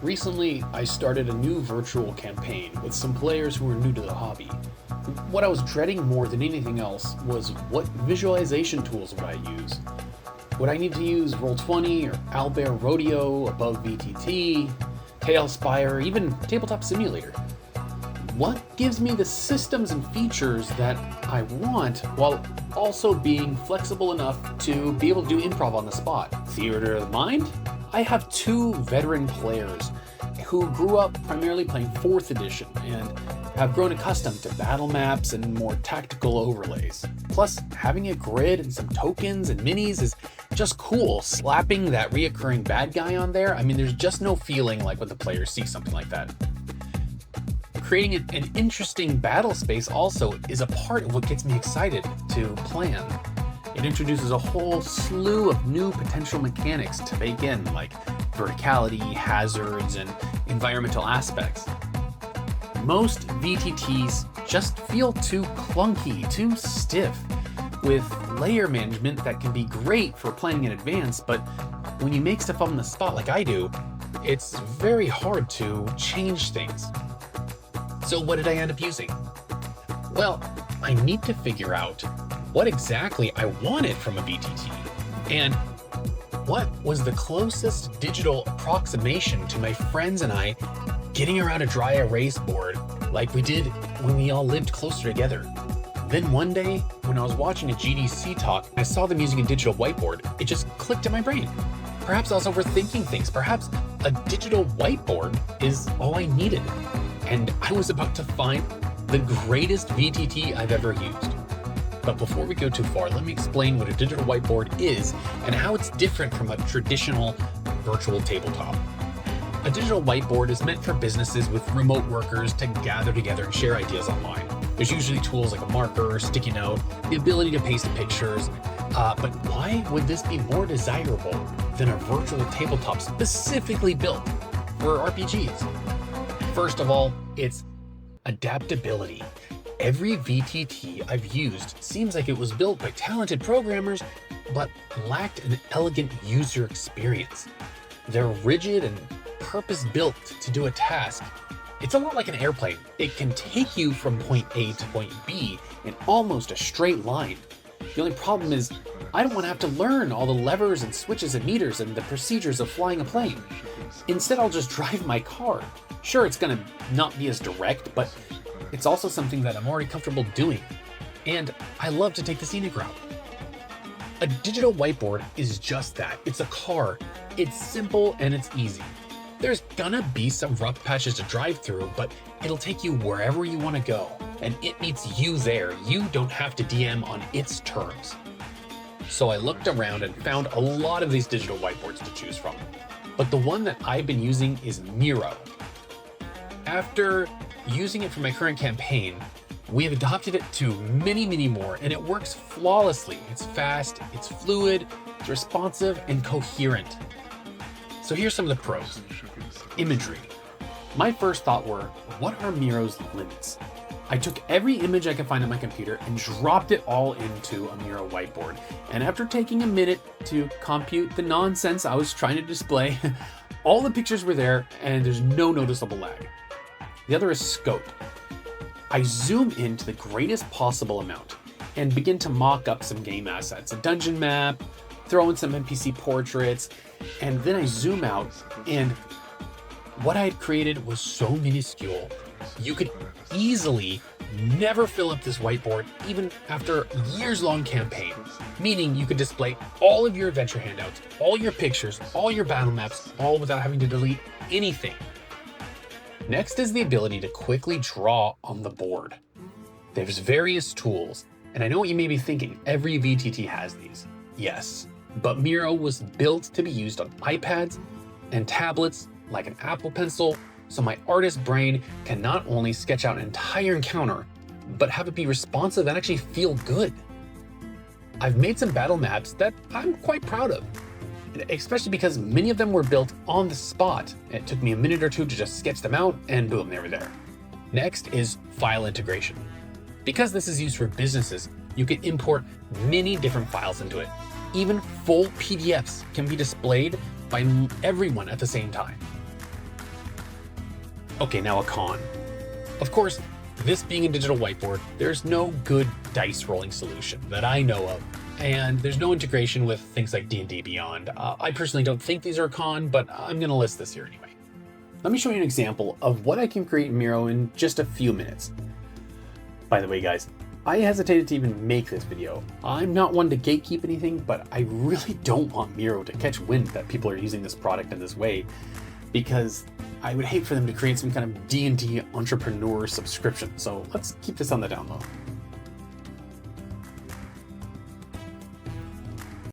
Recently, I started a new virtual campaign with some players who were new to the hobby. What I was dreading more than anything else was what visualization tools would I use? Would I need to use Roll20 or Owlbear Rodeo above VTT, Tailspire, even Tabletop Simulator? What gives me the systems and features that I want while also being flexible enough to be able to do improv on the spot? Theater of the mind? I have two veteran players who grew up primarily playing 4th edition and have grown accustomed to battle maps and more tactical overlays. Plus, having a grid and some tokens and minis is just cool. Slapping that reoccurring bad guy on there, I mean, there's just no feeling like when the players see something like that. Creating an interesting battle space also is a part of what gets me excited to plan. It introduces a whole slew of new potential mechanics to bake in, like verticality, hazards, and environmental aspects. Most VTTs just feel too clunky, too stiff, with layer management that can be great for planning in advance, but when you make stuff on the spot like I do, it's very hard to change things. So what did I end up using? Well, I need to figure out what exactly I wanted from a VTT, and what was the closest digital approximation to my friends and I getting around a dry erase board like we did when we all lived closer together. Then one day, when I was watching a GDC talk, I saw them using a digital whiteboard. It just clicked in my brain. Perhaps I was overthinking things. Perhaps a digital whiteboard is all I needed. And I was about to find the greatest VTT I've ever used. But before we go too far, let me explain what a digital whiteboard is and how it's different from a traditional virtual tabletop. A digital whiteboard is meant for businesses with remote workers to gather together and share ideas online. There's usually tools like a marker or sticky note, the ability to paste pictures, but why would this be more desirable than a virtual tabletop specifically built for RPGs? First of all, it's adaptability. Every VTT I've used seems like it was built by talented programmers, but lacked an elegant user experience. They're rigid and purpose-built to do a task. It's a lot like an airplane. It can take you from point A to point B in almost a straight line. The only problem is I don't want to have to learn all the levers and switches and meters and the procedures of flying a plane. Instead, I'll just drive my car. Sure, it's going to not be as direct, but it's also something that I'm already comfortable doing. And I love to take the scenic route. A digital whiteboard is just that. It's a car. It's simple and it's easy. There's gonna be some rough patches to drive through, but it'll take you wherever you want to go, and it meets you there. You don't have to DM on its terms. So I looked around and found a lot of these digital whiteboards to choose from, but the one that I've been using is Miro. After using it for my current campaign, we have adopted it to many more, and it works flawlessly. It's fast, it's fluid, it's responsive, and coherent. So here's some of the pros. Imagery. My first thought were, what are Miro's limits? I took every image I could find on my computer and dropped it all into a Miro whiteboard. And after taking a minute to compute the nonsense I was trying to display, all the pictures were there and there's no noticeable lag. The other is scope. I zoom in to the greatest possible amount and begin to mock up some game assets, a dungeon map, throw in some NPC portraits, and then I zoom out, and what I had created was so minuscule, you could easily never fill up this whiteboard even after a years-long campaign, meaning you could display all of your adventure handouts, all your pictures, all your battle maps, all without having to delete anything. Next is the ability to quickly draw on the board. There's various tools, and I know what you may be thinking, every VTT has these. Yes, but Miro was built to be used on iPads and tablets like an Apple Pencil, so my artist brain can not only sketch out an entire encounter, but have it be responsive and actually feel good. I've made some battle maps that I'm quite proud of, especially because many of them were built on the spot. It took me a minute or two to just sketch them out, and boom, they were there. Next is file integration. Because this is used for businesses, you can import many different files into it. Even full PDFs can be displayed by everyone at the same time. Okay, now a con. Of course, this being a digital whiteboard, there's no good dice rolling solution that I know of, and there's no integration with things like D&D Beyond. I personally don't think these are a con, but I'm going to list this here anyway. Let me show you an example of what I can create in Miro in just a few minutes. By the way, guys, I hesitated to even make this video. I'm not one to gatekeep anything, but I really don't want Miro to catch wind that people are using this product in this way, because I would hate for them to create some kind of D&D entrepreneur subscription. So let's keep this on the down low.